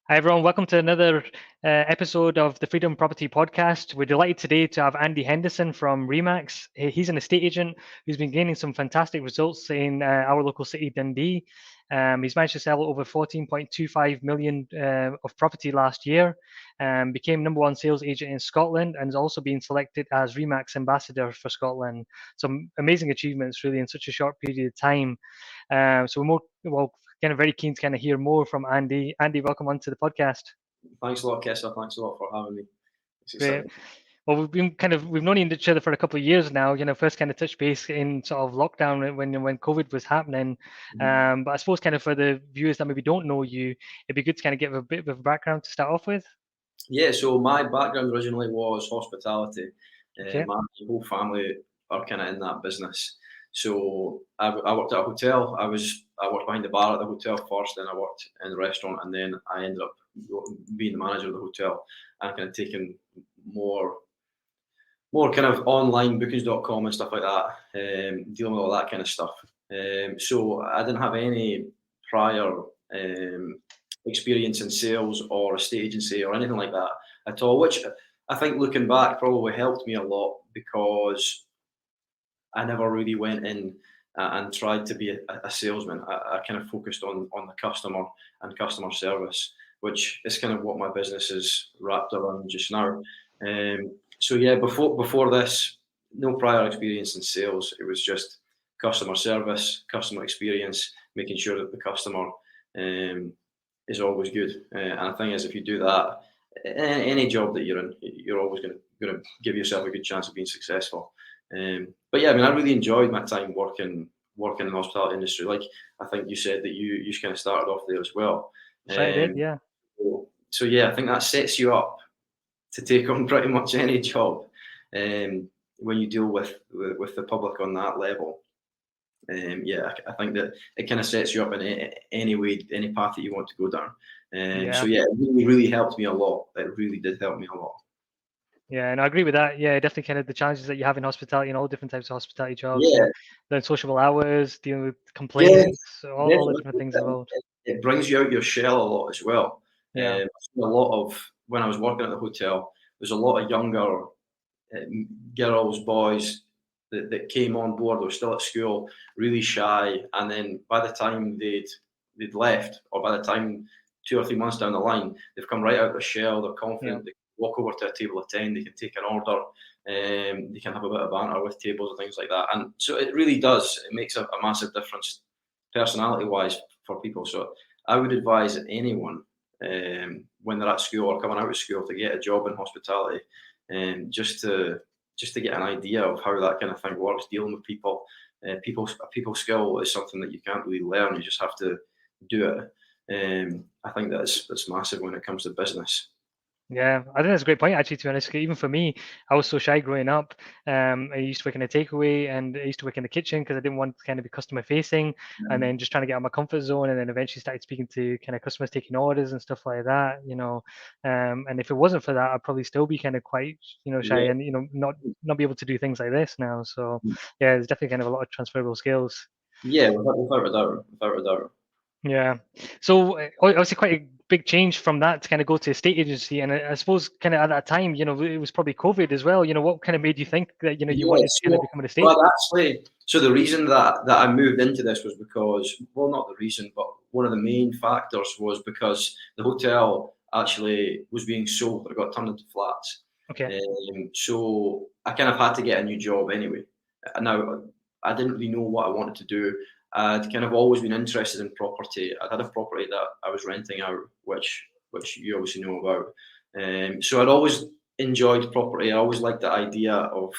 Hi, everyone. Welcome to another episode of the Freedom Property Podcast. We're delighted today to have Andy Henderson from Remax. He's an estate agent who's been gaining some fantastic results in our local city, Dundee. He's managed to sell over 14.25 million of property last year, became number one sales agent in Scotland, and has also been selected as Remax ambassador for Scotland. Some amazing achievements, really, in such a short period of time. So we're kind of very keen to kind of hear more from Andy. Andy, welcome onto the podcast. Thanks a lot, Kessa. Thanks a lot for having me. It's Great. exciting. Well, we've known each other for a couple of years now. First kind of touch base in sort of lockdown when COVID was happening. But I suppose kind of for the viewers that maybe don't know you, it'd be good to kind of give a bit of a background to start off with. Yeah, so my background originally was hospitality. Okay. My whole family are kind of in that business. So I worked at a hotel. I worked behind the bar at the hotel first, then I worked in the restaurant, and then I ended up being the manager of the hotel and kind of taking more kind of online bookings.com and stuff like that, dealing with all that kind of stuff. So I didn't have any prior experience in sales or estate agency or anything like that at all, which I think looking back probably helped me a lot because I never really went in and tried to be a salesman. I kind of focused on the customer and customer service, which is kind of what my business is wrapped around just now. So yeah, before this, no prior experience in sales. It was just customer service, customer experience, making sure that the customer is always good. And I think is if you do that, any job that you're in, you're always going to give yourself a good chance of being successful. But yeah, I mean, I really enjoyed my time working in the hospitality industry. Like I think you said that you kind of started off there as well. I did, yeah. So yeah, I think that sets you up to take on pretty much any job when you deal with the public on that level. Yeah, I think that it kind of sets you up in any way, any path that you want to go down. Yeah. So yeah, it really helped me a lot. It really did help me a lot. Yeah, and I agree with that. Yeah, definitely kind of the challenges that you have in hospitality and all different types of hospitality jobs, Yeah, the sociable hours, dealing with yeah, complaints, all the different things involved. it brings you out your shell a lot as well. Yeah. A lot of when I was working at the hotel, there's a lot of younger girls, boys that came on board. They were still at school, really shy, and then by the time they'd left, or by the time 2 or 3 months down the line, they've come right out of their shell. They're confident. Yeah. They can walk over to a table of 10. They can take an order. They can have a bit of banter with tables and things like that. And so it really does. It makes a massive difference, personality-wise, for people. So I would advise anyone when they're at school or coming out of school to get a job in hospitality, just to get an idea of how that kind of thing works, dealing with people. People skill is something that you can't really learn. You just have to do it. I think that's massive when it comes to business. Yeah, I think that's a great point, actually, to be honest. Even for me, I was so shy growing up. I used to work in a takeaway and I used to work in the kitchen because I didn't want to kind of be customer facing, and then just trying to get out of my comfort zone, and then eventually started speaking to kind of customers taking orders and stuff like that, And if it wasn't for that, I'd probably still be kind of quite, shy Yeah, and, not be able to do things like this now. So yeah, there's definitely kind of a lot of transferable skills. yeah, without a doubt, without a doubt. Yeah. So obviously quite a big change from that to kind of go to a state agency. And I suppose kind of at that time, it was probably COVID as well. What kind of made you think that, you Yeah, wanted to kind of become an estate? well, actually, so the reason that I moved into this was because, well, not the reason, but one of the main factors was because the hotel actually was being sold. It got turned into flats. Okay. So I kind of had to get a new job anyway. Now, I didn't really know what I wanted to do. I'd kind of always been interested in property. I had a property that I was renting out, which you obviously know about. So I'd always enjoyed property. I always liked the idea of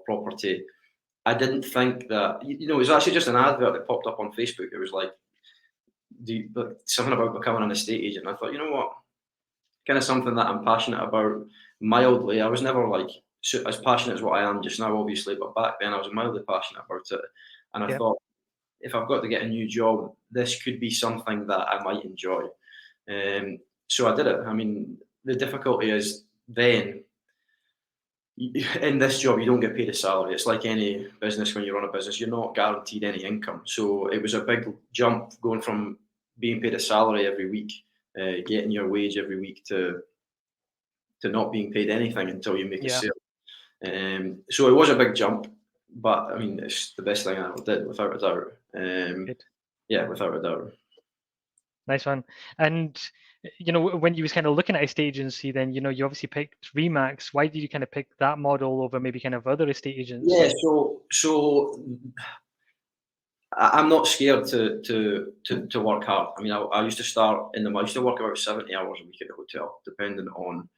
property. I didn't think that it was actually just an advert that popped up on Facebook. It was like something about becoming an estate agent. I thought, you know what, kind of something that I'm passionate about mildly. I was never like as passionate as what I am just now, obviously, but back then I was mildly passionate about it. And I Yeah. thought, if I've got to get a new job, this could be something that I might enjoy. So I did it. I mean, the difficulty is then in this job you don't get paid a salary. It's like any business. When you run a business, you're not guaranteed any income. So it was a big jump going from being paid a salary every week getting your wage every week to not being paid anything until you make a sale. So it was a big jump, but I mean, it's the best thing I ever did, without a doubt. Yeah, without a doubt. Nice one. And when you was kind of looking at estate agency, then you obviously picked Remax. Why did you kind of pick that model over maybe kind of other estate agents? Yeah, so I'm not scared to work hard. I mean, I used to start in I used to work about 70 hours a week at the hotel, depending on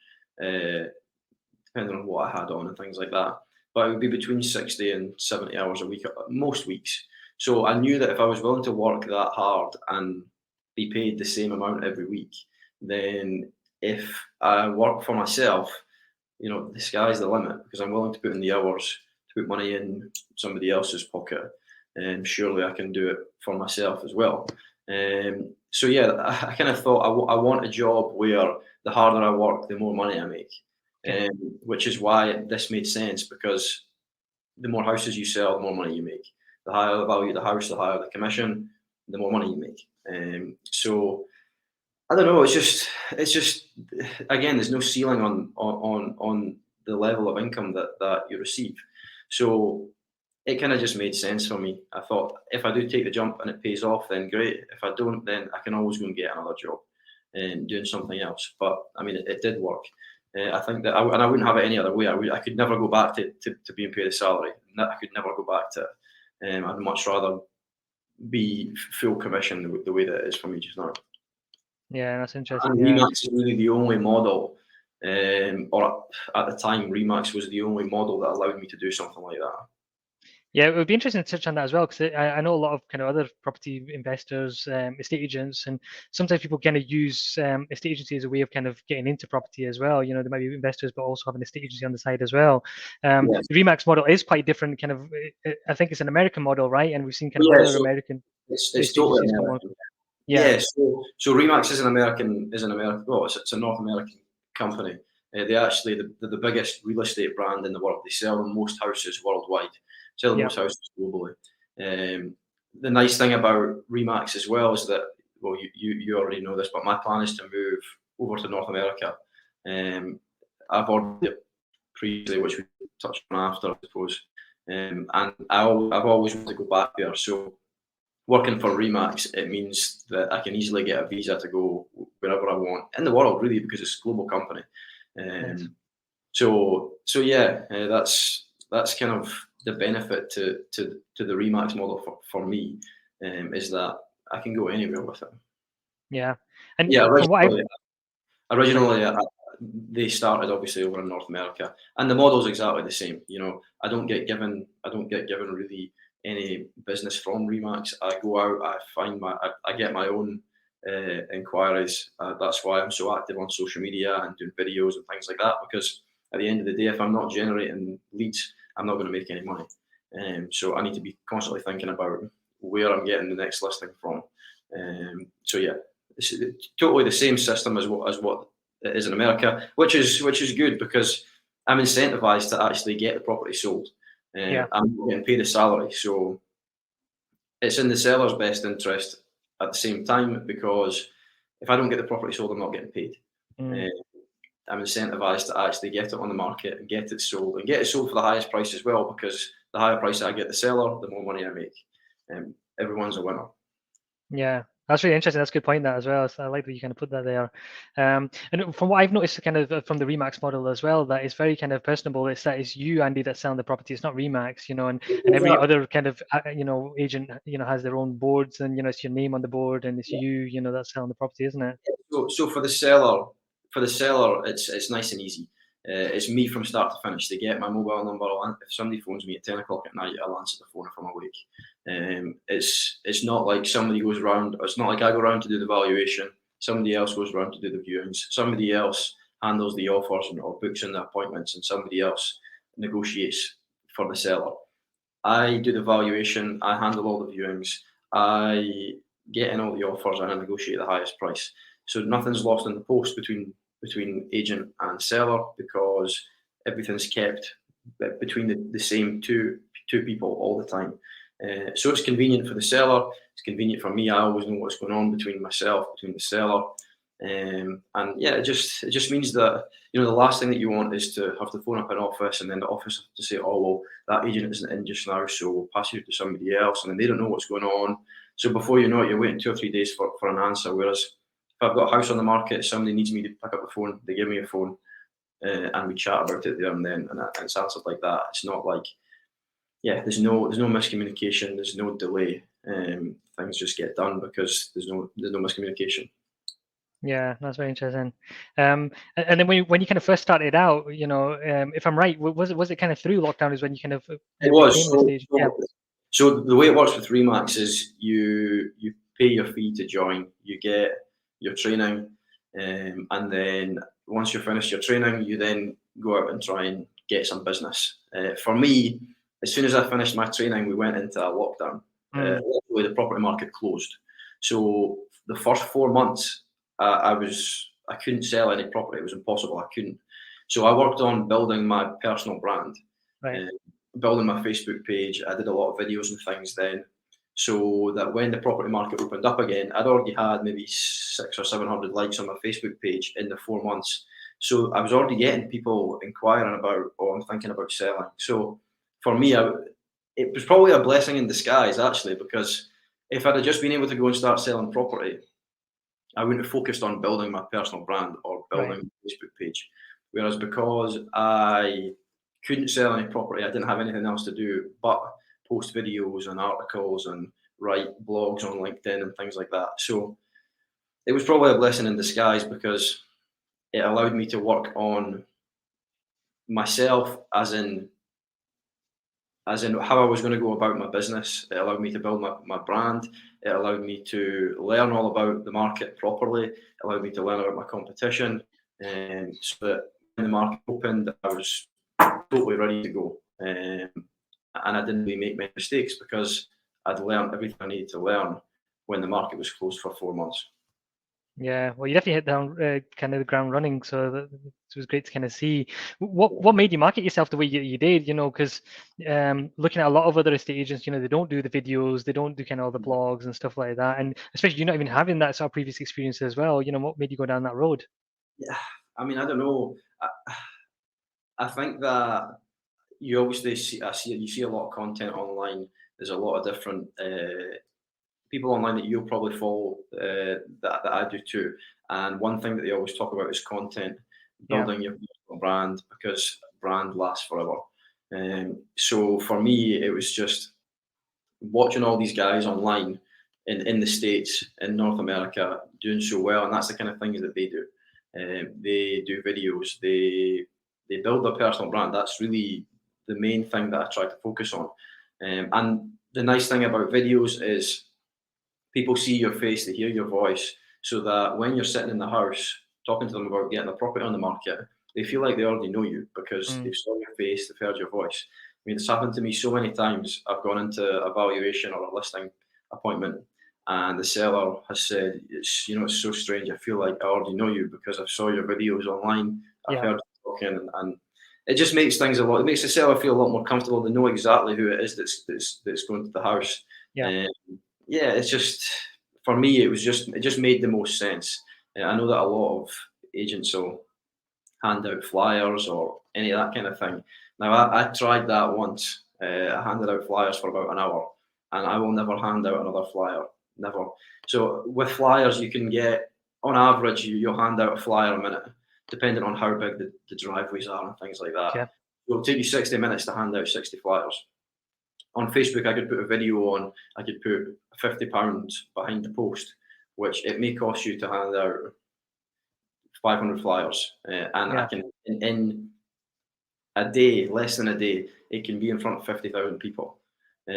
what I had on and things like that. But it would be between 60 and 70 hours a week most weeks. So I knew that if I was willing to work that hard and be paid the same amount every week, then if I work for myself, the sky's the limit, because I'm willing to put in the hours to put money in somebody else's pocket, and surely I can do it for myself as well. So yeah, I kind of thought I want a job where the harder I work, the more money I make. Which is why this made sense, because the more houses you sell, the more money you make. The higher the value of the house, the higher the commission, the more money you make. So I don't know. It's just again, there's no ceiling on the level of income that you receive. So it kind of just made sense for me. I thought, if I do take the jump and it pays off, then great. If I don't, then I can always go and get another job and doing something else. But I mean, it did work. I think that, and I wouldn't have it any other way. I could never go back to being paid a salary. I could never go back to it. I'd much rather be full commission the way that it is for me just now. Yeah, that's interesting. And Remax is really the only model, or at the time, Remax was the only model that allowed me to do something like that. Yeah, it would be interesting to touch on that as well, because I know a lot of kind of other property investors, estate agents, and sometimes people kind of use estate agency as a way of kind of getting into property as well. There might be investors, but also have an estate agency on the side as well. The Remax model is quite different. Kind of, I think it's an American model, right? And we've seen kind of other American. It's totally American. Yeah. So Remax is an American. Well, it's a North American company. They're the biggest real estate brand in the world. They sell the most houses worldwide. Sell the most houses globally. The nice thing about Remax as well is that, well, you already know this, but my plan is to move over to North America. I've already previously, which we touched on after, I suppose. And I've always wanted to go back there. So working for Remax, it means that I can easily get a visa to go wherever I want in the world, really, because it's a global company. So yeah, that's kind of the benefit to the Remax model for me, is that I can go anywhere with it. Yeah, and yeah, originally they started obviously over in North America, and the model's exactly the same. I don't get given really any business from Remax. I go out, I get my own inquiries. That's why I'm so active on social media and doing videos and things like that, because at the end of the day, if I'm not generating leads, I'm not going to make any money. So I need to be constantly thinking about where I'm getting the next listing from. So yeah, it's totally the same system as what it is in America, which is good, because I'm incentivized to actually get the property sold. I'm getting paid a salary, so it's in the seller's best interest at the same time, because if I don't get the property sold, I'm not getting paid. I'm incentivized to actually get it on the market and get it sold, and get it sold for the highest price as well, because the higher price I get the seller, the more money I make. Everyone's a winner. Yeah, that's really interesting. That's a good point, that as well. So I like that you kind of put that there. And from what I've noticed, kind of from the Remax model as well, that it's very kind of personable. It's you, Andy, that's selling the property. It's not Remax, and every other kind of agent, has their own boards, and it's your name on the board, and it's you, that's selling the property, isn't it? So for the seller, it's nice and easy. It's me from start to finish. They get my mobile number. If somebody phones me at 10 o'clock at night, I'll answer the phone if I'm awake. It's not like somebody goes around. It's not like I go around to do the valuation. Somebody else goes around to do the viewings. Somebody else handles the offers or books in the appointments, and somebody else negotiates for the seller. I do the valuation. I handle all the viewings. I get in all the offers, and I negotiate the highest price. So nothing's lost in the post between agent and seller, because everything's kept between the same two people all the time. So it's convenient for the seller. It's convenient for me. I always know what's going on between the seller. And yeah, it just means that the last thing that you want is to have to phone up an office and then the office have to say, oh well, that agent isn't in just now, so we'll pass you to somebody else, and then they don't know what's going on. So before you know it, you're waiting 2 or 3 days for an answer. Whereas if I've got a house on the market, somebody needs me to pick up the phone, they give me a phone, and we chat about it there and then, and it's answered like that. It's not like, yeah, there's no miscommunication, there's no delay. Things just get done because there's no miscommunication. Yeah, that's very interesting. And then when you kind of first started out, if I'm right, was it kind of through lockdown is when you kind of It became was. the stage? Yeah. So the way it works with Remax is you pay your fee to join, you get your training, and then once you're finished your training, you then go out and try and get some business. For me, as soon as I finished my training, we went into a lockdown. Literally, the property market closed. So the first 4 months, I couldn't sell any property. It was impossible. I couldn't. So I worked on building my personal brand. Right. Building my Facebook page. I did a lot of videos and things then, so that when the property market opened up again, I'd already had maybe 600 or 700 likes on my Facebook page in the 4 months. So I was already getting people inquiring about, oh, I'm thinking about selling. So for me, it was probably a blessing in disguise, actually, because if I'd have just been able to go and start selling property, I wouldn't have focused on building my personal brand or building my Facebook page. Whereas because I couldn't sell any property, I didn't have anything else to do but post videos and articles and write blogs on LinkedIn and things like that. So it was probably a blessing in disguise because it allowed me to work on myself as in how I was going to go about my business. It allowed me to build my brand. It allowed me to learn all about the market properly. It allowed me to learn about my competition. And so that when the market opened, I was totally ready to go. And I didn't really make many mistakes because I'd learned everything I needed to learn when the market was closed for 4 months. Yeah, well, you definitely hit down kind of the ground running, so it was great to kind of see. What made you market yourself the way you did, because looking at a lot of other estate agents, they don't do the videos, they don't do kind of all the blogs and stuff like that, and especially you're not even having that sort of previous experience as well. What made you go down that road? Yeah, I mean, I don't know. I think that you obviously see a lot of content online. There's a lot of different people online that you'll probably follow that I do too. And one thing that they always talk about is content, building your personal brand, because brand lasts forever. So for me, it was just watching all these guys online in the States, in North America, doing so well, and that's the kind of things that they do. They do videos, they build their personal brand. That's really the main thing that I try to focus on. And the nice thing about videos is people see your face, they hear your voice, so that when you're sitting in the house talking to them about getting a property on the market, they feel like they already know you because they've saw your face, they've heard your voice. I mean, it's happened to me so many times. I've gone into a valuation or a listing appointment, and the seller has said, "It's so strange. I feel like I already know you because I saw your videos online. I've heard you talking, and it just makes things a lot. It makes the seller feel a lot more comfortable. They know exactly who it is that's going to the house. Yeah, it's just for me. It just made the most sense. I know that a lot of agents will hand out flyers or any of that kind of thing. Now, I tried that once. I handed out flyers for about an hour, and I will never hand out another flyer. Never. So with flyers, you can get, on average, you'll hand out a flyer a minute, depending on how big the driveways are and things like that. Yeah. It'll take you 60 minutes to hand out 60 flyers. On Facebook, I could put a video on, I could put £50 behind the post, which it may cost you to hand out 500 flyers. I can, in a day, less than a day, it can be in front of 50,000 people. So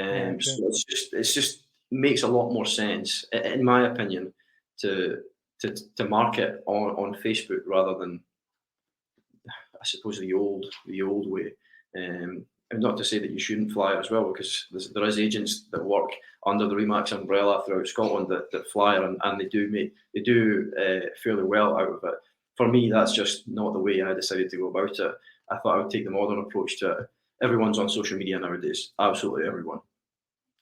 it's just makes a lot more sense, in my opinion, to market on Facebook rather than, I suppose, the old way. And not to say that you shouldn't fly as well, because there is agents that work under the Remax umbrella throughout Scotland that fly, and they do fairly well out of it. For me, that's just not the way I decided to go about it. I thought I would take the modern approach to it. Everyone's on social media nowadays, absolutely everyone.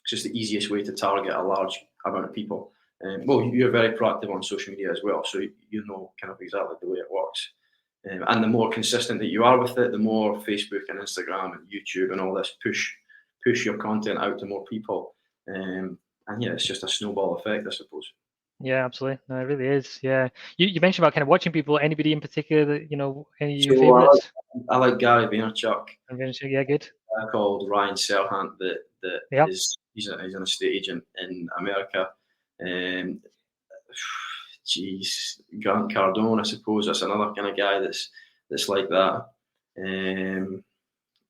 It's just the easiest way to target a large amount of people. Well, you're very proactive on social media as well, so you know kind of exactly the way it works. And the more consistent that you are with it, the more Facebook and Instagram and YouTube and all this push your content out to more people. And yeah, it's just a snowball effect, I suppose. Yeah, absolutely. No, it really is. Yeah. You mentioned about kind of watching people. Anybody in particular that, any of your So favorites? I like Gary Vaynerchuk. Yeah, good. Called Ryan Serhant that Yeah. he's an estate agent in America. Geez, Grant Cardone, I suppose that's another kind of guy that's like that.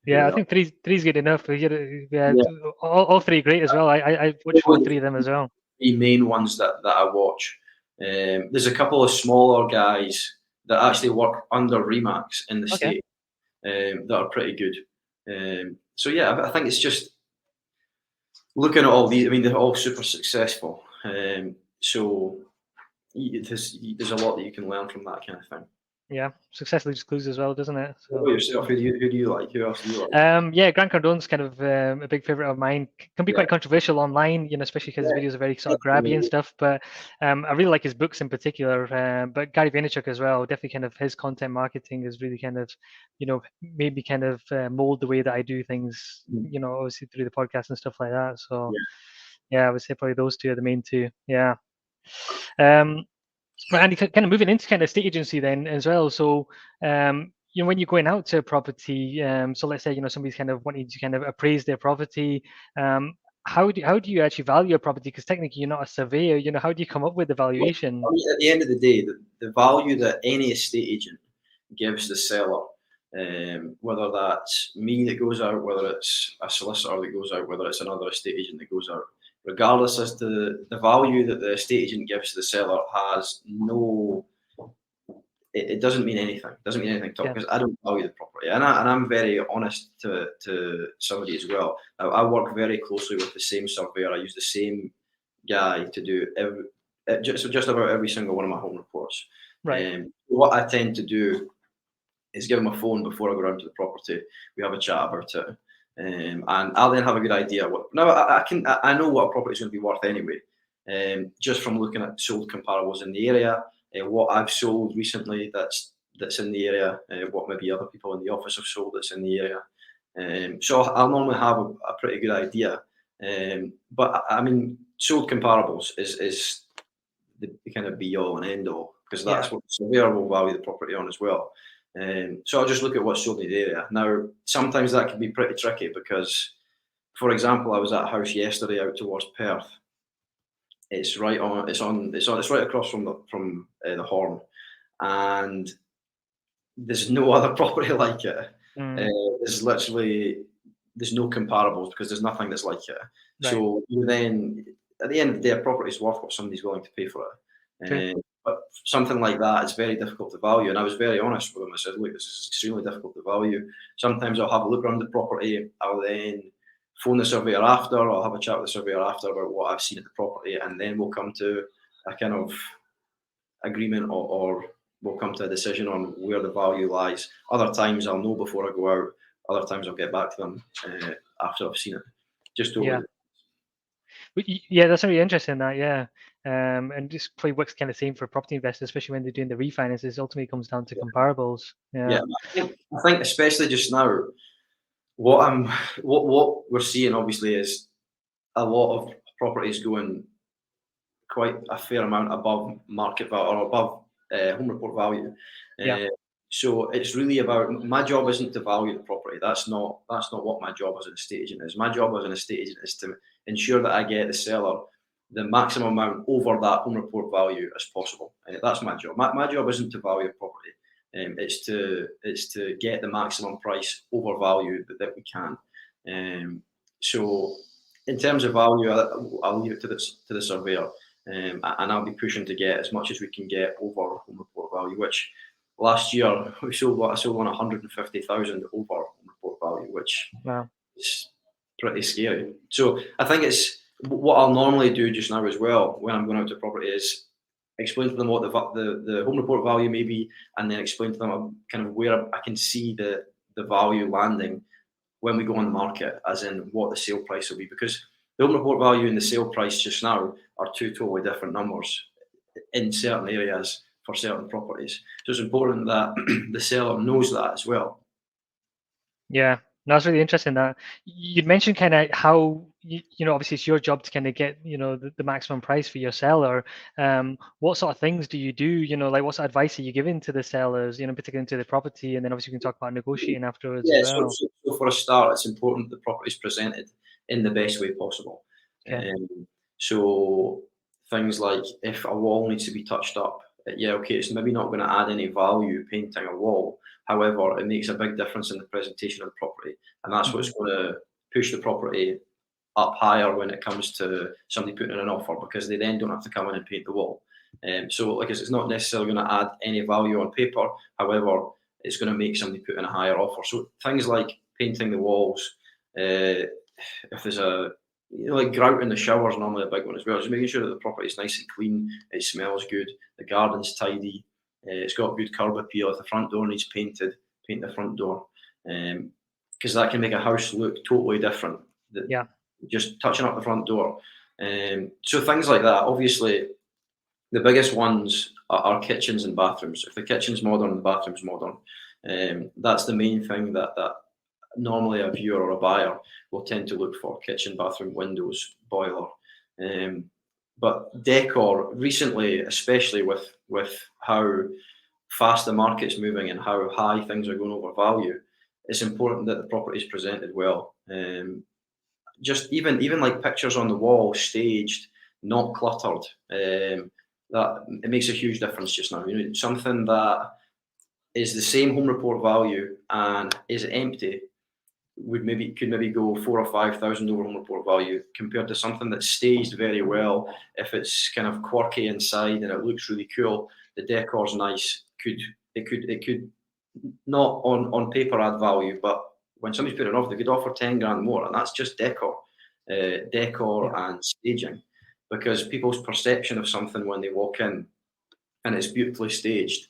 Yeah, I think three's good enough. Yeah, Yeah, all three great as well. I watched all three of them as well. the main ones that I watch. There's a couple of smaller guys that actually work under Remax in the Okay. state that are pretty good. So yeah, I think it's just looking at all these. I mean, they're all super successful. So there's a lot that you can learn from that kind of thing. Yeah, success leaves clues as well, doesn't it? So, what about yourself? Who do you like? Who else do you like? yeah, Grant Cardone's kind of a big favorite of mine. Can be quite controversial online, especially because his videos are very sort of grabby and stuff. But I really like his books in particular. But Gary Vaynerchuk as well, definitely kind of his content marketing is really kind of, made me kind of mold the way that I do things. Obviously through the podcast and stuff like that. So yeah, I would say probably those two are the main two. Yeah. Right, Andy, kind of moving into kind of state agency then as well. So, when you're going out to a property, so let's say somebody's kind of wanting to kind of appraise their property. How do you actually value a property? Because technically you're not a surveyor. How do you come up with the valuation? I mean, at the end of the day, the value that any estate agent gives the seller, whether that's me that goes out, whether it's a solicitor that goes out, whether it's another estate agent that goes out, regardless as to the value that the estate agent gives the seller has no, it doesn't mean anything. It doesn't mean anything to because I don't value the property, and I'm very honest to somebody as well. I work very closely with the same surveyor. I use the same guy to do just about every single one of my home reports. Right. What I tend to do is give him a phone before I go around to the property. We have a chat about it. And I'll then have a good idea. I know what a property is going to be worth anyway, just from looking at sold comparables in the area, what I've sold recently that's in the area, what maybe other people in the office have sold that's in the area. So I'll normally have a pretty good idea. But I mean, sold comparables is the kind of be all and end all, because that's what the surveyor will value the property on as well. So I'll just look at what's sold in the area. Now, sometimes that can be pretty tricky because, for example, I was at a house yesterday out towards Perth. It's right across from the Horn, and there's no other property like it. There's no comparables because there's nothing that's like it. Right. So then, at the end of the day, a property is worth what somebody's willing to pay for it. But something like that is very difficult to value. And I was very honest with him. I said, look, this is extremely difficult to value. Sometimes I'll have a look around the property. I'll then phone the surveyor after, or I'll have a chat with the surveyor after about what I've seen at the property. And then we'll come to a kind of agreement or we'll come to a decision on where the value lies. Other times I'll know before I go out. Other times I'll get back to them after I've seen it. Just totally. Yeah, that's really interesting. That and just probably works kind of same for property investors, especially when they're doing the refinances. Ultimately, comes down to comparables. I think especially just now, what we're seeing obviously is a lot of properties going quite a fair amount above market value or above home report value. So it's really about, my job isn't to value the property. That's not what my job as an estate agent is. My job as an estate agent is to ensure that I get the seller the maximum amount over that home report value as possible. That's my job. My job isn't to value a property. It's to get the maximum price over value that we can. So in terms of value, I'll leave it to the surveyor, and I'll be pushing to get as much as we can get over home report value, which last year I sold 150,000 over home report value, which is pretty scary. So I think it's what I'll normally do just now as well when I'm going out to property is explain to them what the home report value may be, and then explain to them kind of where I can see the value landing when we go on the market, as in what the sale price will be. Because the home report value and the sale price just now are two totally different numbers in certain areas for certain properties. So it's important that the seller knows that as well. Yeah, no, that's really interesting. That you'd mentioned kind of how obviously it's your job to kind of get the maximum price for your seller. What sort of things do you do? Like what sort of advice are you giving to the sellers? Particularly into the property, and then obviously we can talk about negotiating afterwards as Yeah, well. so for a start, it's important the property is presented in the best way possible. Okay. So things like if a wall needs to be touched up, yeah, okay, it's maybe not going to add any value painting a wall. However, it makes a big difference in the presentation of the property, and that's what's going to push the property up higher when it comes to somebody putting in an offer, because they then don't have to come in and paint the wall. So, like I said, it's not necessarily going to add any value on paper. However, it's going to make somebody put in a higher offer. So things like painting the walls, if there's like grout in the shower is normally a big one as well. Just making sure that the property is nice and clean, it smells good, the garden's tidy, it's got good curb appeal. If the front door needs painted, paint the front door, because that can make a house look totally different. Yeah. Just touching up the front door. So things like that. Obviously, the biggest ones are kitchens and bathrooms. If the kitchen's modern, the bathroom's modern. That's the main thing that normally a viewer or a buyer will tend to look for: kitchen, bathroom, windows, boiler. But decor recently, especially with how fast the market's moving and how high things are going over value, it's important that the property is presented well. Just even like pictures on the wall, staged, not cluttered. That it makes a huge difference just now. Something that is the same home report value and is empty could maybe go 4,000 or 5,000 over home report value, compared to something that's staged very well. If it's kind of quirky inside and it looks really cool, the decor's nice. It could not on paper add value, but when somebody's putting it off, they could offer 10 grand more, and that's just decor and staging, because people's perception of something when they walk in and it's beautifully staged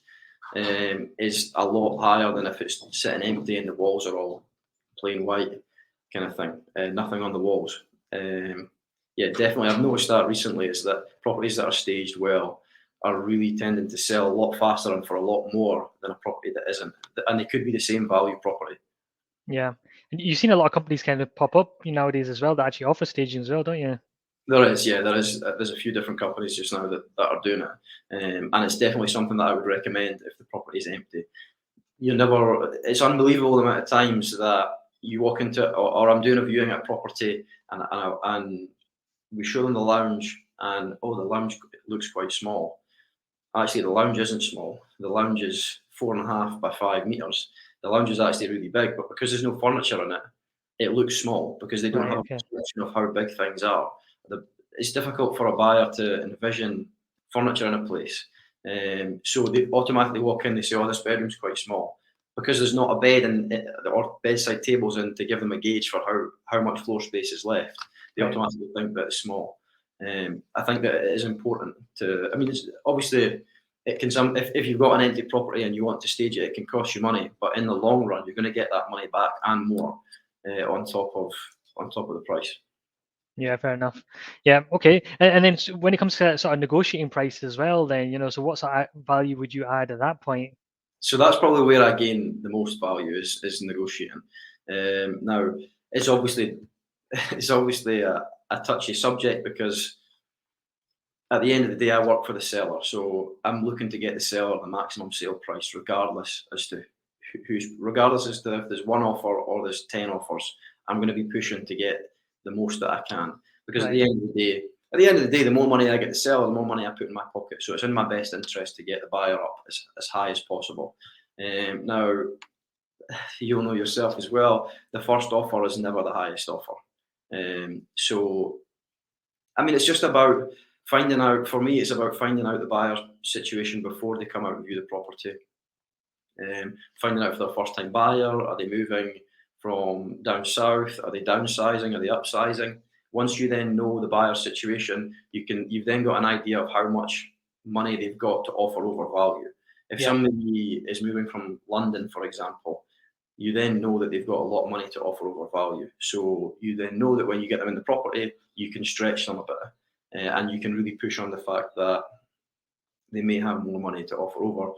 is a lot higher than if it's sitting empty and the walls are all plain white kind of thing, nothing on the walls. Yeah, definitely. I've noticed that recently, is that properties that are staged well are really tending to sell a lot faster and for a lot more than a property that isn't. And they could be the same value property. Yeah. And you've seen a lot of companies kind of pop up nowadays as well that actually offer staging as well, don't you? There is, yeah, there is. There's a few different companies just now that are doing it, and it's definitely something that I would recommend if the property is empty. It's unbelievable the amount of times that you walk into, or I'm doing a viewing at a property, and we show them the lounge, and the lounge looks quite small. Actually, the lounge isn't small. The lounge is 4.5 by 5 meters. The lounge is actually really big, but because there's no furniture in it, it looks small because they don't have a perception of how big things are. It's difficult for a buyer to envision furniture in a place. So they automatically walk in, they say, this bedroom's quite small. Because there's not a bed or bedside tables in to give them a gauge for how much floor space is left, they automatically think that it's small. I think that it is important to, it's obviously, it can if you've got an empty property and you want to stage it can cost you money, but in the long run, you're going to get that money back and more on top of the price. Yeah, fair enough. Yeah, okay. And then when it comes to sort of negotiating price as well, then so what sort of value would you add at that point? So that's probably where I gain the most value is negotiating. Now it's obviously a touchy subject, because at the end of the day I work for the seller, so I'm looking to get the seller the maximum sale price, regardless as to if there's one offer or there's 10 offers. I'm going to be pushing to get the most that I can, because at the end of the day, the more money I get to sell, the more money I put in my pocket. So it's in my best interest to get the buyer up as high as possible. Now, you'll know yourself as well, the first offer is never the highest offer. So, it's just about finding out, for me, it's about finding out the buyer's situation before they come out and view the property. Finding out if they're a first-time buyer, are they moving from down south, are they downsizing, are they upsizing? Once you then know the buyer's situation, you've then got an idea of how much money they've got to offer over value. If somebody is moving from London, for example, you then know that they've got a lot of money to offer over value. So you then know that when you get them in the property, you can stretch them a bit, and you can really push on the fact that they may have more money to offer over.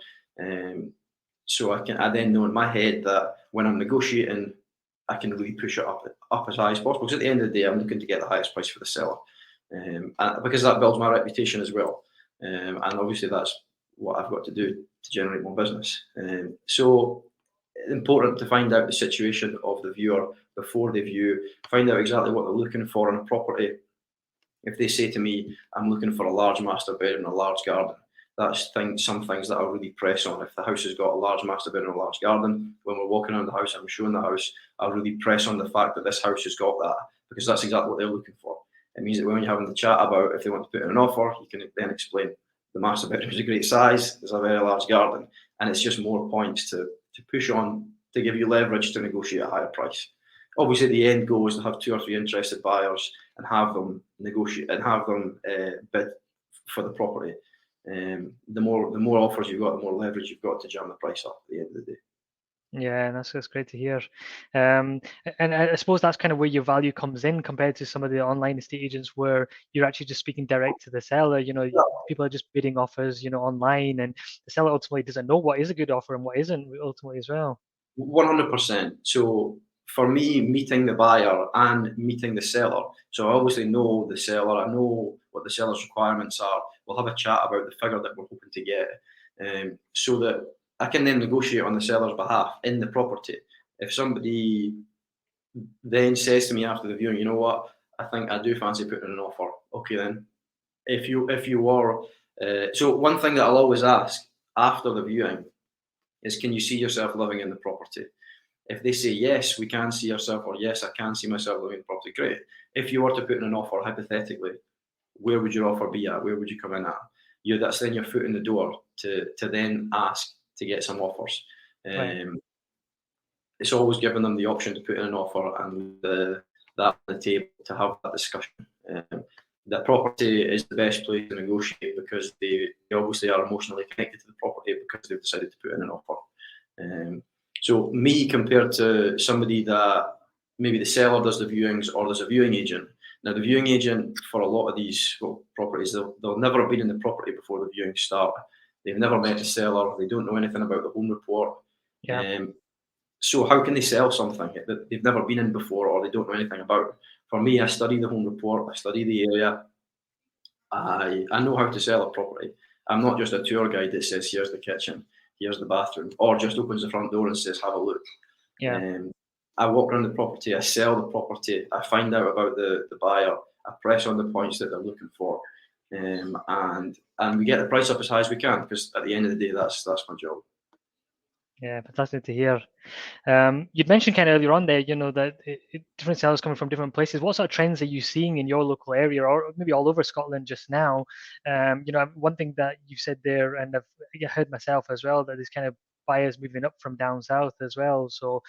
So I then know in my head that when I'm negotiating, I can really push it up as high as possible. Because at the end of the day, I'm looking to get the highest price for the seller, and because that builds my reputation as well. And obviously that's what I've got to do to generate more business. So important to find out the situation of the viewer before they view, find out exactly what they're looking for in a property. If they say to me, I'm looking for a large master bedroom and a large garden, that's some things that I'll really press on. If the house has got a large master bedroom and a large garden, when we're walking around the house, I'm showing the house, I'll really press on the fact that this house has got that, because that's exactly what they're looking for. It means that when you're having the chat about if they want to put in an offer, you can then explain the master bedroom is a great size, there's a very large garden, and it's just more points to push on to give you leverage to negotiate a higher price. Obviously, the end goal is to have 2 or 3 interested buyers and have them negotiate and have them bid for the property. The more offers you've got, the more leverage you've got to jam the price up at the end of the day. Yeah, that's great to hear. And I suppose that's kind of where your value comes in compared to some of the online estate agents where you're actually just speaking direct to the seller. People are just bidding offers, online, and the seller ultimately doesn't know what is a good offer and what isn't ultimately as well. 100%. So for me, meeting the buyer and meeting the seller, so I obviously know the seller, I know what the seller's requirements are. We'll have a chat about the figure that we're hoping to get, so that I can then negotiate on the seller's behalf in the property. If somebody then says to me after the viewing, you know what, I think I do fancy putting in an offer. Okay, then if you were, so one thing that I'll always ask after the viewing is, can you see yourself living in the property? If they say yes, we can see ourselves, or yes, I can see myself living in the property, great. If you were to put in an offer, hypothetically, where would your offer be at? Where would you come in at? That's then your foot in the door to then ask to get some offers. Right. It's always giving them the option to put in an offer and that on the table to have that discussion. The property is the best place to negotiate because they obviously are emotionally connected to the property because they've decided to put in an offer. So me compared to somebody that maybe the seller does the viewings or there's a viewing agent. Now the viewing agent for a lot of these properties, they'll never have been in the property before the viewings start. They've never met the seller. They don't know anything about the home report. Yeah. So how can they sell something that they've never been in before or they don't know anything about? For me, I study the home report. I study the area. I know how to sell a property. I'm not just a tour guide that says, here's the kitchen, here's the bathroom, or just opens the front door and says, have a look. Yeah. I walk around the property, I sell the property, I find out about the buyer, I press on the points that they're looking for, and we get the price up as high as we can because at the end of the day, that's my job. Yeah, fantastic to hear. You'd mentioned kind of earlier on there, that different sellers coming from different places. What sort of trends are you seeing in your local area, or maybe all over Scotland just now? One thing that you've said there, and I've heard myself as well, that there's kind of buyers moving up from down south as well. So,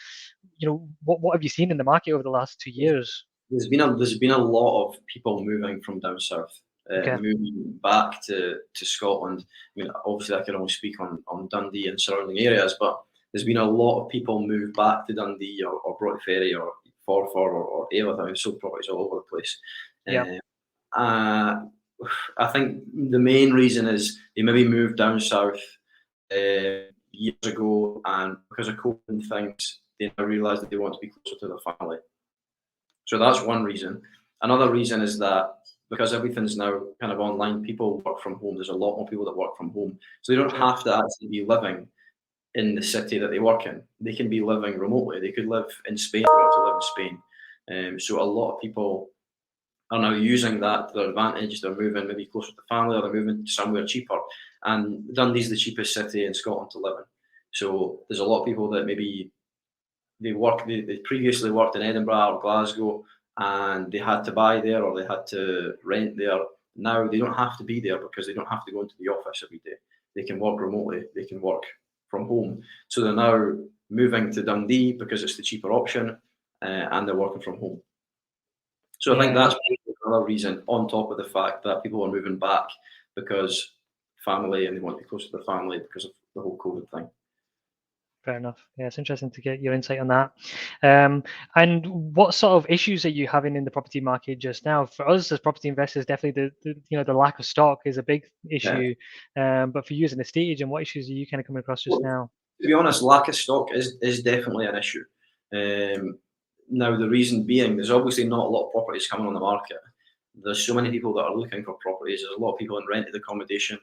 what have you seen in the market over the last 2 years? There's been a lot of people moving from down south, Okay. moving back to Scotland. I mean, obviously, I can only speak on Dundee and surrounding areas, but there's been a lot of people move back to Dundee or Broadferry or Forfar or Ayrshire. I've sold properties all over the place. Yeah. I think the main reason is they maybe moved down south years ago, and because of COVID and things, they now realise that they want to be closer to their family. So that's one reason. Another reason is that because everything's now kind of online, people work from home. There's a lot more people that work from home. So they don't have to actually be living in the city that they work in. They can be living remotely. They could live in Spain if they want to live in Spain. So a lot of people are now using that to their advantage. They're moving maybe closer to family or they're moving somewhere cheaper. And Dundee's the cheapest city in Scotland to live in. So there's a lot of people that maybe they previously worked in Edinburgh or Glasgow and they had to buy there or they had to rent there. Now they don't have to be there because they don't have to go into the office every day. They can work remotely. They can work from home. So they're now moving to Dundee because it's the cheaper option, and they're working from home. So I think that's another reason, on top of the fact that people are moving back because family and they want to be close to their family because of the whole COVID thing. Fair enough. Yeah, it's interesting to get your insight on that. And what sort of issues are you having in the property market just now? For us as property investors, definitely the lack of stock is a big Yeah. issue. But for you as an estate agent, what issues are you kind of coming across just Well, now? to be honest, lack of stock is definitely an issue. Now, the reason being, there's obviously not a lot of properties coming on the market. There's so many people that are looking for properties. There's a lot of people in rented accommodation.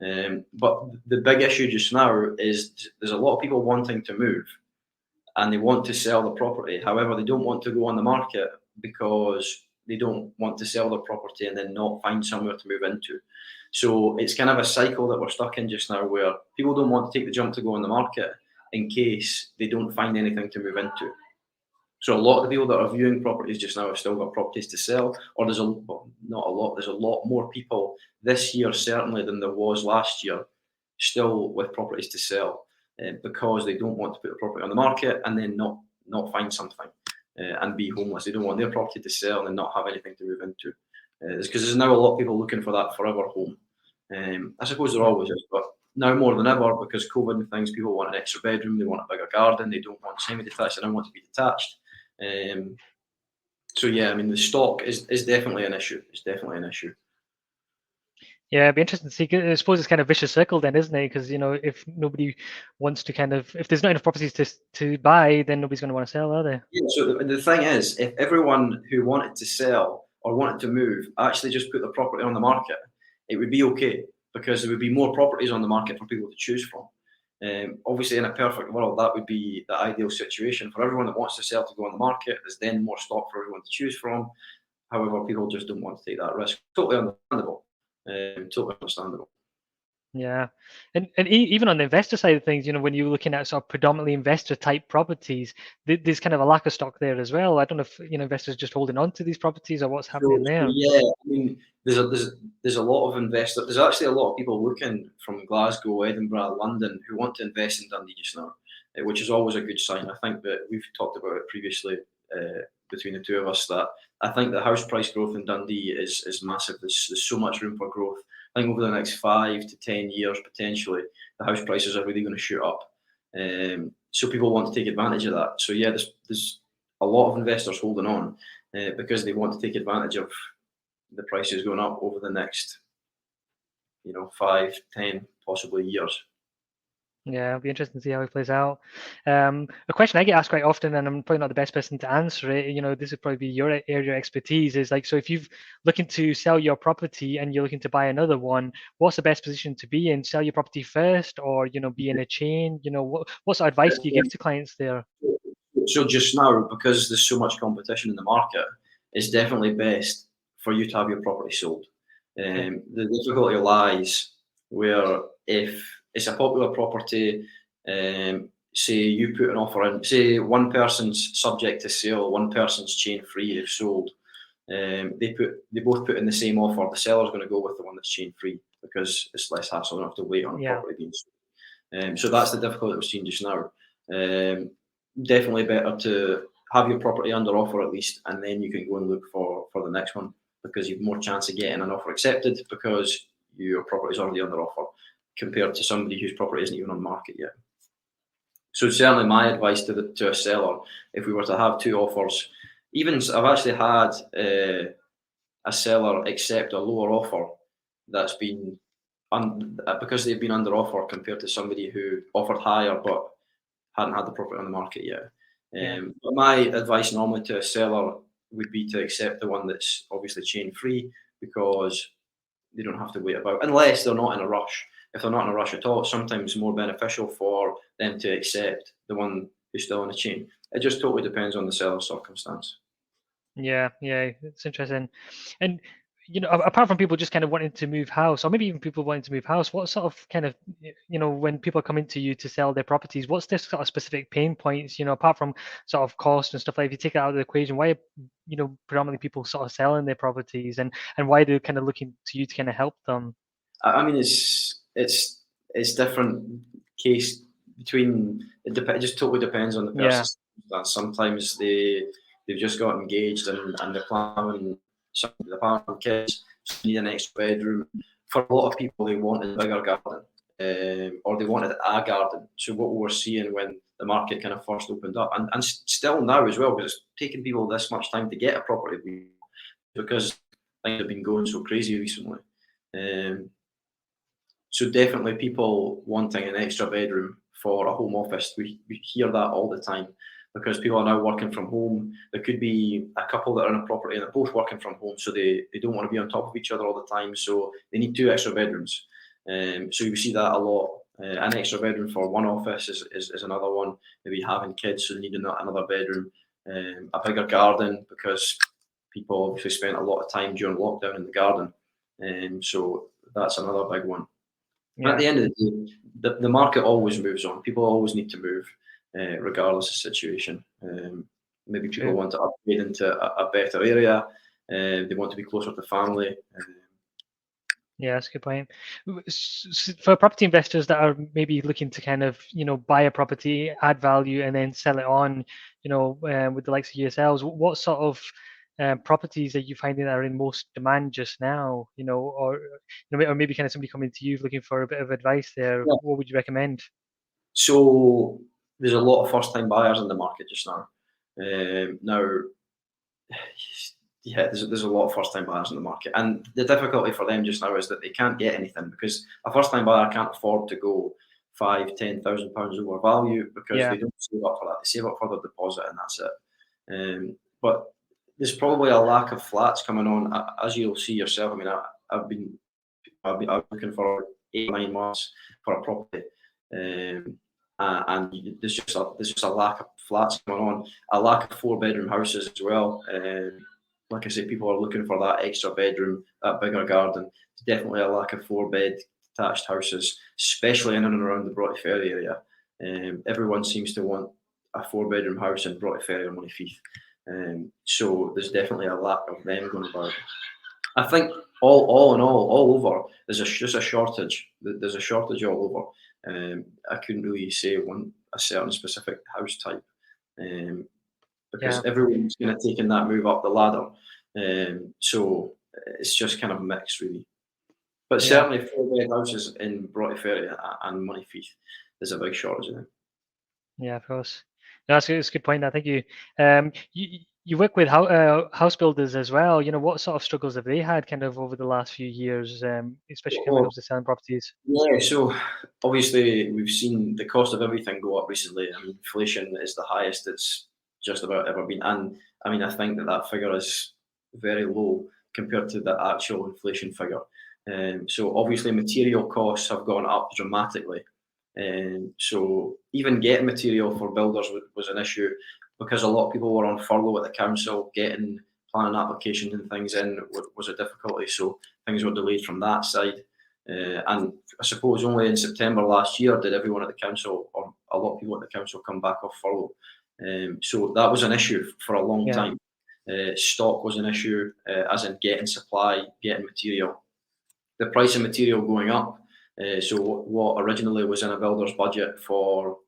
But the big issue just now is there's a lot of people wanting to move and they want to sell the property. However, they don't want to go on the market because they don't want to sell their property and then not find somewhere to move into. So it's kind of a cycle that we're stuck in just now where people don't want to take the jump to go on the market in case they don't find anything to move into. So a lot of the people that are viewing properties just now have still got properties to sell, or not a lot, there's a lot more people this year certainly than there was last year still with properties to sell because they don't want to put a property on the market and then not find something and be homeless. They don't want their property to sell and not have anything to move into. It's because there's now a lot of people looking for that forever home. I suppose there always is, but now more than ever because COVID and things, people want an extra bedroom, they want a bigger garden, they don't want semi-detached, they don't want to be detached. So yeah, I mean the stock is definitely an issue. It's definitely an issue. Yeah, it'd be interesting to see. I suppose it's kind of vicious circle then, isn't it? Because if nobody wants to if there's not enough properties to buy, then nobody's going to want to sell, are they? Yeah. So the thing is, if everyone who wanted to sell or wanted to move actually just put the property on the market, it would be okay because there would be more properties on the market for people to choose from. Obviously, in a perfect world, that would be the ideal situation for everyone that wants to sell to go on the market. There's then more stock for everyone to choose from. However, people just don't want to take that risk. Totally understandable. Totally understandable. Yeah, and even on the investor side of things, when you're looking at sort of predominantly investor type properties, there's kind of a lack of stock there as well. I don't know if investors just holding on to these properties or what's happening So there. yeah, I mean, there's a lot of investors. There's actually a lot of people looking from Glasgow, Edinburgh, London who want to invest in Dundee just now, which is always a good sign. I think that we've talked about it previously between the two of us that I think the house price growth in Dundee is massive. There's so much room for growth. I think over the next 5 to 10 years potentially, the house prices are really going to shoot up. So people want to take advantage of that. So yeah, there's a lot of investors holding on because they want to take advantage of the prices going up over the next, 5, 10, possibly years. Yeah, it'll be interesting to see how it plays out. A question I get asked quite often, and I'm probably not the best person to answer it. This would probably be your area of expertise. Is like, so if you've looking to sell your property and you're looking to buy another one, what's the best position to be in? Sell your property first, or be in a chain? What sort of advice do you give to clients there? So just now, because there's so much competition in the market, it's definitely best for you to have your property sold. The difficulty lies where if it's a popular property, say you put an offer in, say one person's subject to sale, one person's chain free, they've sold. They both put in the same offer. The seller's going to go with the one that's chain free because it's less hassle. They don't have to wait on a property being sold. So that's the difficulty we're seeing just now. Definitely better to have your property under offer at least, and then you can go and look for the next one because you've more chance of getting an offer accepted because your property is already under offer compared to somebody whose property isn't even on the market yet. So certainly my advice to a seller, if we were to have two offers, even I've actually had a seller accept a lower offer that's been because they've been under offer compared to somebody who offered higher but hadn't had the property on the market yet. But my advice normally to a seller would be to accept the one that's obviously chain free because they don't have to wait about, unless they're not in a rush. If they're not in a rush at all, it's sometimes more beneficial for them to accept the one who's still on the chain. It just totally depends on the seller's circumstance. Yeah, it's interesting. And apart from people just kind of wanting to move house, or maybe even people wanting to move house, what sort of kind of when people come into you to sell their properties, what's their sort of specific pain points? Apart from sort of cost and stuff like, if you take it out of the equation, why predominantly people sort of selling their properties, and why they're kind of looking to you to kind of help them? I mean, it's different case between. It just totally depends on the person. Yeah. Sometimes they've just got engaged and they're planning kids, need an extra bedroom. For a lot of people, they want a bigger garden. or they wanted a garden. So what we were seeing when the market kind of first opened up, and still now as well, because it's taken people this much time to get a property because things have been going so crazy recently. So definitely people wanting an extra bedroom for a home office. We hear that all the time because people are now working from home. There could be a couple that are in a property and they're both working from home, so they don't want to be on top of each other all the time, so they need 2 extra bedrooms. So you see that a lot. An extra bedroom for one office is another one. Maybe having kids, so they need another bedroom. A bigger garden, because people obviously spent a lot of time during lockdown in the garden. So that's another big one. Yeah. At the end of the day, the market always moves on. People always need to move, regardless of situation. Maybe people want to upgrade into a better area. They want to be closer to family. Yeah, that's a good point. For property investors that are maybe looking to kind of, buy a property, add value, and then sell it on, with the likes of yourselves, what sort of properties are you finding that are in most demand just now? Or maybe kind of somebody coming to you looking for a bit of advice there. Yeah. What would you recommend? So there's a lot of first-time buyers in the market just now. Now, yeah, there's a lot of first-time buyers in the market, and the difficulty for them just now is that they can't get anything because a first-time buyer can't afford to go £5,000-10,000 over value because they don't save up for that. They save up for their deposit, and that's it. But there's probably a lack of flats coming on, as you'll see yourself. I mean, I've been looking for 8-9 months for a property. And there's just a lack of flats going on, a lack of 4-bedroom houses as well. Like I say, people are looking for that extra bedroom, that bigger garden. There's definitely a lack of 4-bed detached houses, especially in and around the Broughty Ferry area. Everyone seems to want a 4-bedroom house in Broughty Ferry or Montefieth. So there's definitely a lack of them going about. I think all in all over, there's just a shortage. There's a shortage all over. I couldn't really say a certain specific house type, because everyone's kind of taking that move up the ladder. So it's just kind of mixed, really. But certainly 4-bed houses in Broughty Ferry and Montefieth, there's a big shortage of them. Yeah, of course. No, that's a good point. I think you work with house builders as well. What sort of struggles have they had kind of over the last few years, especially when it comes to selling properties? Yeah, so obviously we've seen the cost of everything go up recently. I mean, inflation is the highest it's just about ever been, and I mean, I think that figure is very low compared to the actual inflation figure. So obviously material costs have gone up dramatically. So even getting material for builders was an issue because a lot of people were on furlough at the council. Getting planning applications and things in was a difficulty. So things were delayed from that side. And I suppose only in September last year did everyone at the council, or a lot of people at the council, come back off furlough. So that was an issue for a long time. Stock was an issue, as in getting supply, getting material. The price of material going up. So what originally was in a builder's budget for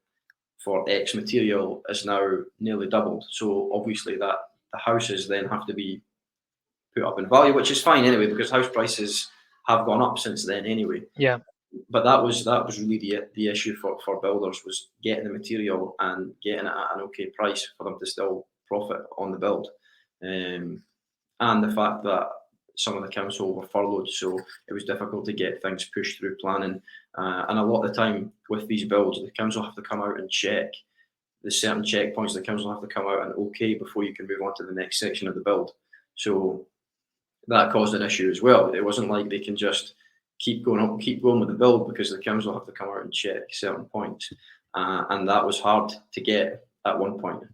X material is now nearly doubled. So obviously that the houses then have to be put up in value, which is fine anyway, because house prices have gone up since then anyway. Yeah. But that was really the issue for builders, was getting the material and getting it at an okay price for them to still profit on the build. And the fact that some of the council were furloughed, so it was difficult to get things pushed through planning. And a lot of the time with these builds, the council have to come out and check. There's certain checkpoints the council have to come out and okay before you can move on to the next section of the build. So that caused an issue as well. It wasn't like they can just keep going with the build, because the council have to come out and check certain points. And that was hard to get at one point.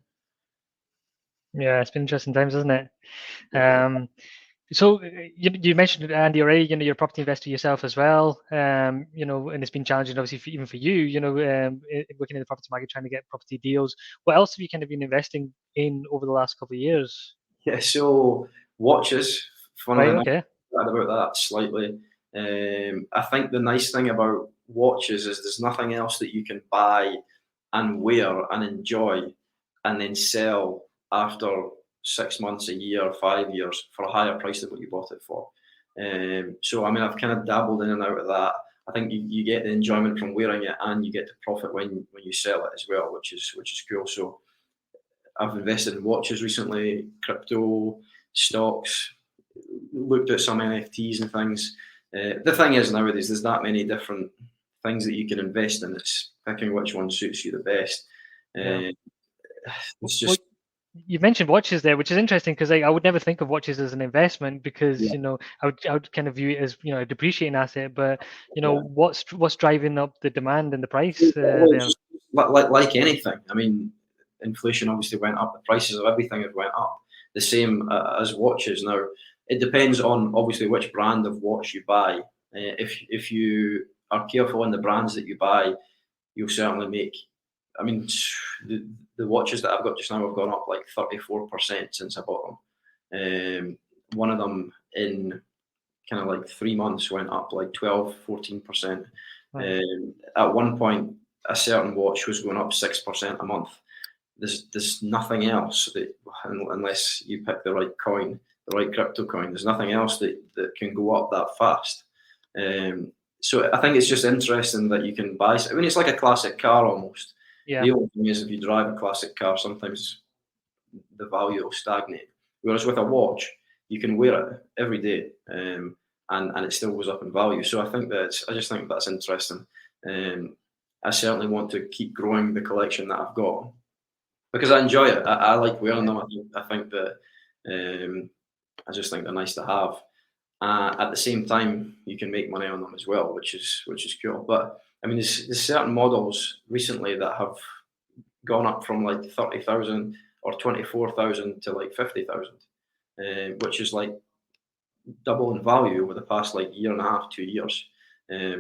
Yeah, it's been interesting times, hasn't it? So you mentioned, Andy, already, you're a property investor yourself as well, and it's been challenging, obviously, even for you, working in the property market, trying to get property deals. What else have you kind of been investing in over the last couple of years? Yeah, so watches, funnily enough, Okay. about that slightly. I think the nice thing about watches is there's nothing else that you can buy and wear and enjoy and then sell after 6 months, a year, 5 years for a higher price than what you bought it for. So I mean, I've kind of dabbled in and out of that. I think you get the enjoyment from wearing it, and you get the profit when you sell it as well, which is cool. So I've invested in watches recently, crypto, stocks, looked at some NFTs and things. The thing is nowadays there's that many different things that you can invest in. It's picking which one suits you the best. Yeah. It's Well, just you mentioned watches there, which is interesting because I would never think of watches as an investment because yeah, I would kind of view it as a depreciating asset. But yeah. what's driving up the demand and the price Well, it's there? just like anything. I mean, inflation obviously went up. The prices of everything have went up. The same as watches. Now, it depends on obviously which brand of watch you buy. If you are careful in the brands that you buy, you'll certainly make. I mean, the watches that I've got just now have gone up like 34% since I bought them. One of them in kind of like 3 months went up like 12, 14%. Right. At one point, a certain watch was going up 6% a month. There's nothing else that, unless you pick the right coin, the right crypto coin, there's nothing else that can go up that fast. So I think it's just interesting that you can buy. I mean, it's like a classic car almost. Yeah. The only thing is, if you drive a classic car, sometimes the value will stagnate. Whereas with a watch, you can wear it every day, and it still goes up in value. So I just think that's interesting. I certainly want to keep growing the collection that I've got because I enjoy it. I like wearing them. I think that I just think they're nice to have. At the same time, you can make money on them as well, which is cool. But I mean, there's certain models recently that have gone up from like 30,000 or 24,000 to like 50,000, which is like double in value over the past like year and a half, 2 years,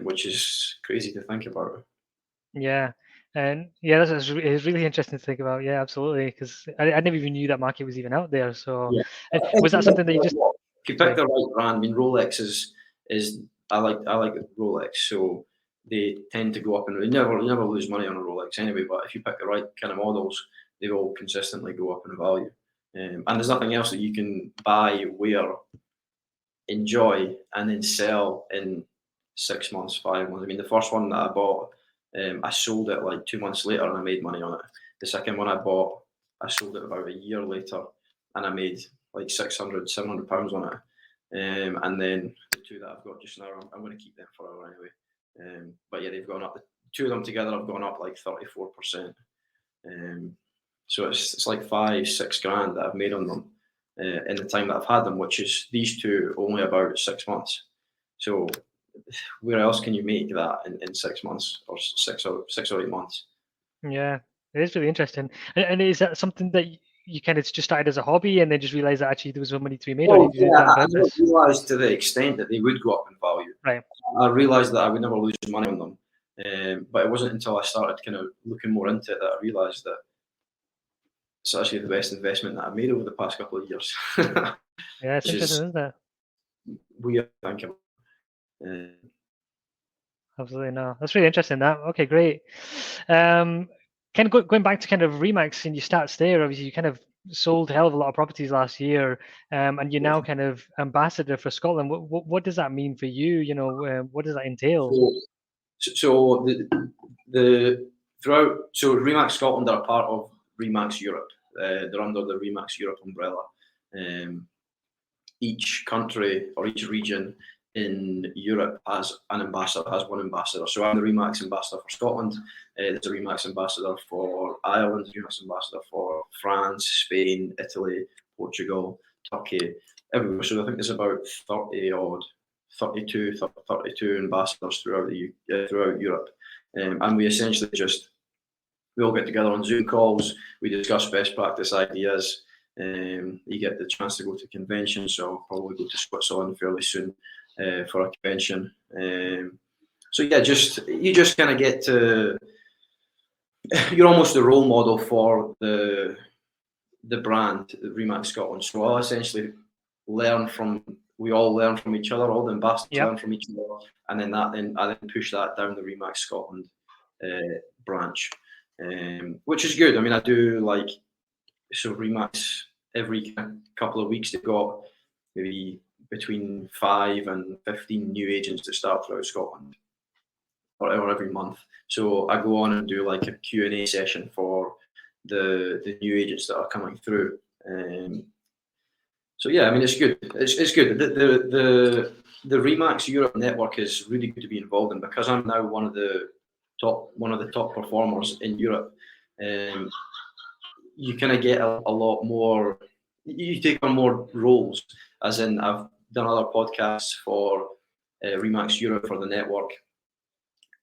which is crazy to think about. Yeah. And yeah, it's really interesting to think about. Yeah, absolutely. Because I never even knew that market was even out there. So, Yeah, and if was that something that you just? you pick Sorry. the right brand, I mean, Rolex is I like Rolex, so they tend to go up, and you never lose money on a Rolex anyway. But if you pick the right kind of models, they will consistently go up in value. And there's nothing else that you can buy, wear, enjoy, and then sell in 6 months, 5 months. I mean, the first one that I bought, I sold it like 2 months later, and I made money on it. The second one I bought, I sold it about a year later, and I made like 600, £700 on it. And then the two that I've got just now, I'm going to keep them forever anyway. But yeah, they've gone up. The two of them together have gone up like 34%. So it's like 5, 6 grand that I've made on them in the time that I've had them, which is these two only about 6 months. So where else can you make that in 6 months or 6 or 8 months? Yeah, it is really interesting. And is that something that you kind of just started as a hobby and then just realized that actually there was money to be made, or Well, did you do yeah, that on I never purpose? realised to the extent that they would go up in value. Right. I realised that I would never lose money on them, but it wasn't until I started kind of looking more into it that I realised that it's actually the best investment that I've made over the past couple of years, Yeah, it's which interesting, is isn't it? weird to think about. Uh, Absolutely no. That's really interesting. That okay, great. Kind of going back to kind of Remax and your stats there. Obviously, you kind of sold a hell of a lot of properties last year, and you're now kind of ambassador for Scotland. What does that mean for you? What does that entail? so, so the throughout Remax Scotland are part of Remax Europe. They're under the Remax Europe umbrella. Um, each country or each region in Europe has an ambassador, has one ambassador. So I'm the Remax ambassador for Scotland. There's a Remax ambassador for Ireland, a Remax ambassador for France, Spain, Italy, Portugal, Turkey, everywhere. So I think there's about 30 odd, 32 ambassadors throughout Europe. And we essentially we all get together on Zoom calls, we discuss best practice ideas. You get the chance to go to conventions, so I'll probably go to Switzerland fairly soon for a convention. So yeah, you just kind of get to. You're almost the role model for the brand, Remax Scotland. So I'll essentially learn from. We all learn from each other. All the ambassadors Yep. learn from each other, and then I then push that down the Remax Scotland branch, which is good. I mean, I do like Remax every couple of weeks. They've got maybe between 5 and 15 new agents that start throughout Scotland. or every month. So I go on and do like a Q&A session for the new agents that are coming through. So yeah, I mean, it's good. It's good. The Remax Europe network is really good to be involved in, because I'm now one of the top performers in Europe. You kind of get a lot more. You take on more roles, as in I've done other podcasts for Remax Europe for the network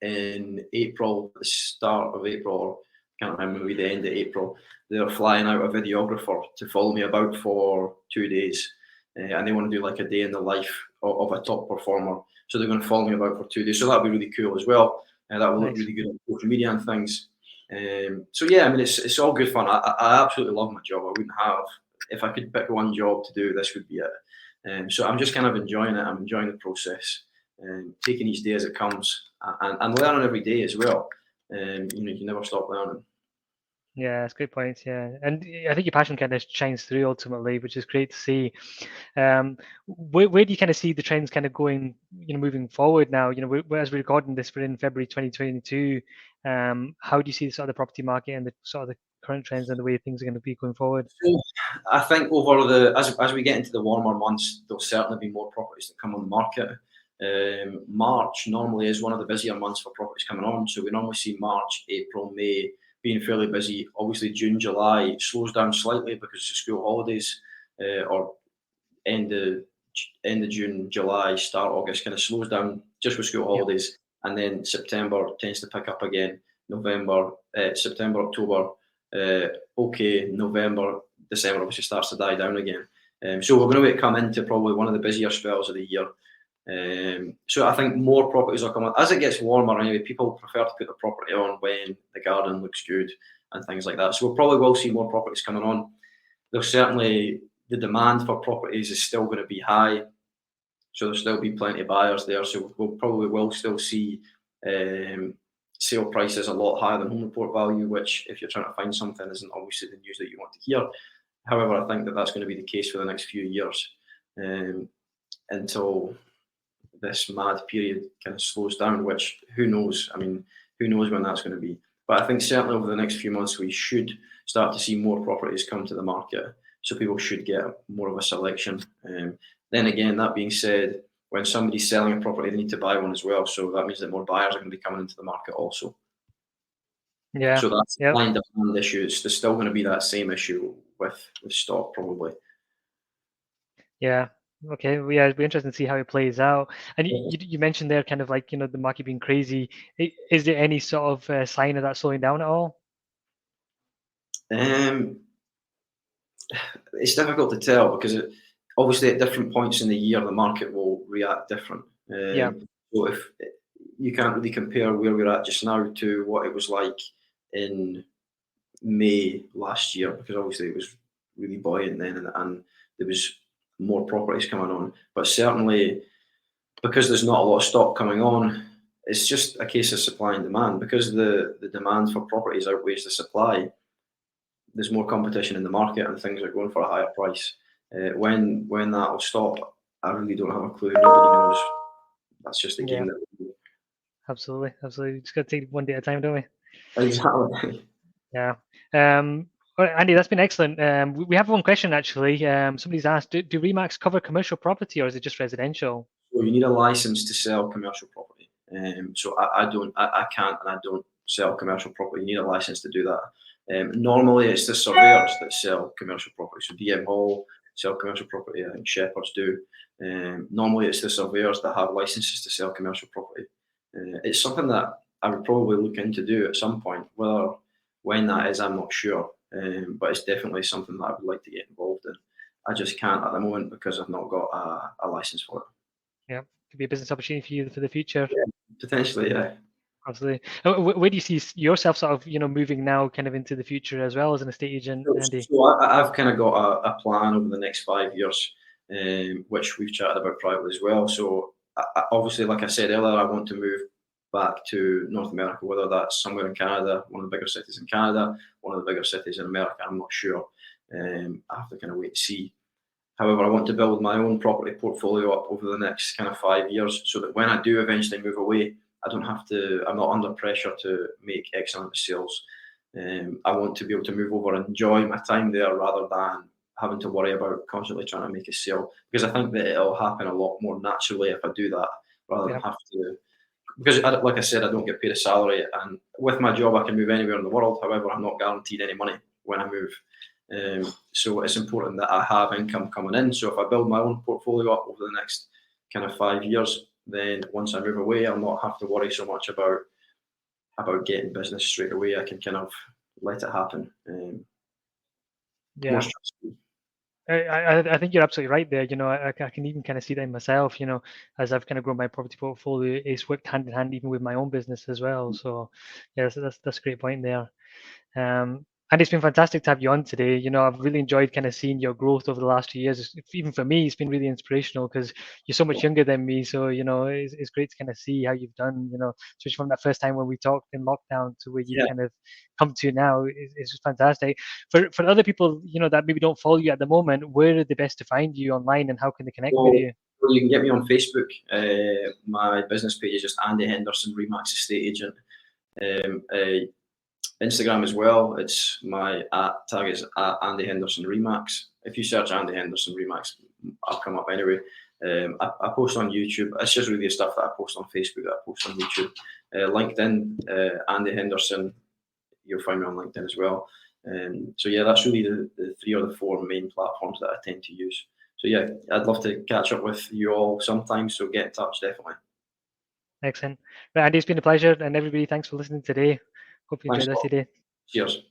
in April, the start of April, or can't remember, maybe the end of April. They're flying out a videographer to follow me about for 2 days, and they want to do like a day in the life of a top performer. So they're going to follow me about for 2 days. So that'll be really cool as well. That will look really good on social media and things. So yeah, I mean, it's all good fun. I absolutely love my job. I wouldn't have, if I could pick one job to do, this would be it. So I'm just kind of enjoying it. I'm enjoying the process, and taking each day as it comes, and learning every day as well. You never stop learning. Yeah, that's a great point. Yeah, and I think your passion kind of shines through ultimately, which is great to see. Where do you kind of see the trends kind of going, moving forward now? As we're recording this, we're in February 2022. How do you see the sort of the property market and the sort of the current trends and the way things are going to be going forward? So I think as we get into the warmer months, there'll certainly be more properties that come on the market. March normally is one of the busier months for properties coming on, so we normally see March, April, May being fairly busy. Obviously, June, July slows down slightly because of school holidays, or end of June, July, start August kind of slows down just with school holidays, and then September tends to pick up again. November, September, October, okay. November, December obviously starts to die down again. So we're going to come into probably one of the busier spells of the year. So I think more properties are coming as it gets warmer. Anyway, people prefer to put the property on when the garden looks good and things like that. So we probably will see more properties coming on. There's certainly the demand for properties is still going to be high, so there'll still be plenty of buyers there. So we'll probably will still see sale prices a lot higher than home report value, which, if you're trying to find something, isn't obviously the news that you want to hear. However, I think that that's going to be the case for the next few years, until this mad period kind of slows down, which who knows? I mean, who knows when that's going to be? But I think certainly over the next few months we should start to see more properties come to the market, so people should get more of a selection. Then again, that being said, when somebody's selling a property, they need to buy one as well, so that means that more buyers are going to be coming into the market also. Yeah. So that's the blind demand issue. There's still going to be that same issue with stock probably. Yeah. Okay. Well, yeah, it'll be interesting to see how it plays out. And you mentioned there kind of like, the market being crazy. Is there any sort of sign of that slowing down at all? It's difficult to tell because obviously at different points in the year the market will react different. So if you can't really compare where we're at just now to what it was like in May last year, because obviously it was really buoyant then, and there was more properties coming on. But certainly, because there's not a lot of stock coming on, it's just a case of supply and demand. Because the demand for properties outweighs the supply, there's more competition in the market and things are going for a higher price. When that will stop, I really don't have a clue. Nobody knows. That's just the game that we do. Absolutely. Just got to take one day at a time, don't we? Exactly. Yeah. Well, Andy, that's been excellent. We have one question actually. Somebody's asked, do Remax cover commercial property or is it just residential? So you need a license to sell commercial property. So I can't, and I don't sell commercial property. You need a license to do that. Normally it's the surveyors that sell commercial property. So DM Hall sell commercial property. I think Shepherds do. Normally it's the surveyors that have licenses to sell commercial property. It's something that I would probably look into do at some point. When that is, I'm not sure. But it's definitely something that I would like to get involved in. I just can't at the moment because I've not got a license for it. Yeah, could be a business opportunity for you for the future. Yeah, potentially, yeah. Absolutely. Where do you see yourself sort of, moving now kind of into the future as well as an estate agent, Andy? So I've kind of got a plan over the next 5 years, which we've chatted about privately as well. So obviously, like I said earlier, I want to move back to North America, whether that's somewhere in Canada, one of the bigger cities in Canada, one of the bigger cities in America, I'm not sure. I have to kind of wait to see. However, I want to build my own property portfolio up over the next kind of 5 years so that when I do eventually move away, I don't have to. I'm not under pressure to make X amount of sales. I want to be able to move over and enjoy my time there rather than having to worry about constantly trying to make a sale, because I think that it'll happen a lot more naturally if I do that rather than Yeah. have to. Because, like I said, I don't get paid a salary, and with my job, I can move anywhere in the world. However, I'm not guaranteed any money when I move. So it's important that I have income coming in. So if I build my own portfolio up over the next kind of 5 years, then once I move away, I'll not have to worry so much about getting business straight away. I can kind of let it happen. More Yeah. stressful. I think you're absolutely right there. I can even kind of see that in myself. As I've kind of grown my property portfolio, it's worked hand in hand even with my own business as well. So, yeah, that's a great point there. And it's been fantastic to have you on today. I've really enjoyed kind of seeing your growth over the last 2 years. Even for me, it's been really inspirational because you're so much younger than me. So, it's great to kind of see how you've done, especially from that first time when we talked in lockdown to where you've Yeah. kind of come to now. It's just fantastic. For other people, that maybe don't follow you at the moment, where are they best to find you online and how can they connect with So, you? so you can get me on Facebook. My business page is just Andy Henderson, Remax Estate Agent. Instagram as well. It's my tag is at Andy Henderson Remax. If you search Andy Henderson Remax, I'll come up anyway. I post on YouTube. It's just really the stuff that I post on Facebook that I post on YouTube. LinkedIn, Andy Henderson. You'll find me on LinkedIn as well. So yeah, that's really the 3 or the 4 main platforms that I tend to use. So yeah, I'd love to catch up with you all sometime. So get in touch, definitely. Excellent. Right, Andy, it's been a pleasure. And everybody, thanks for listening today. Hope you Thanks enjoyed a the rest lot. of your day. Cheers.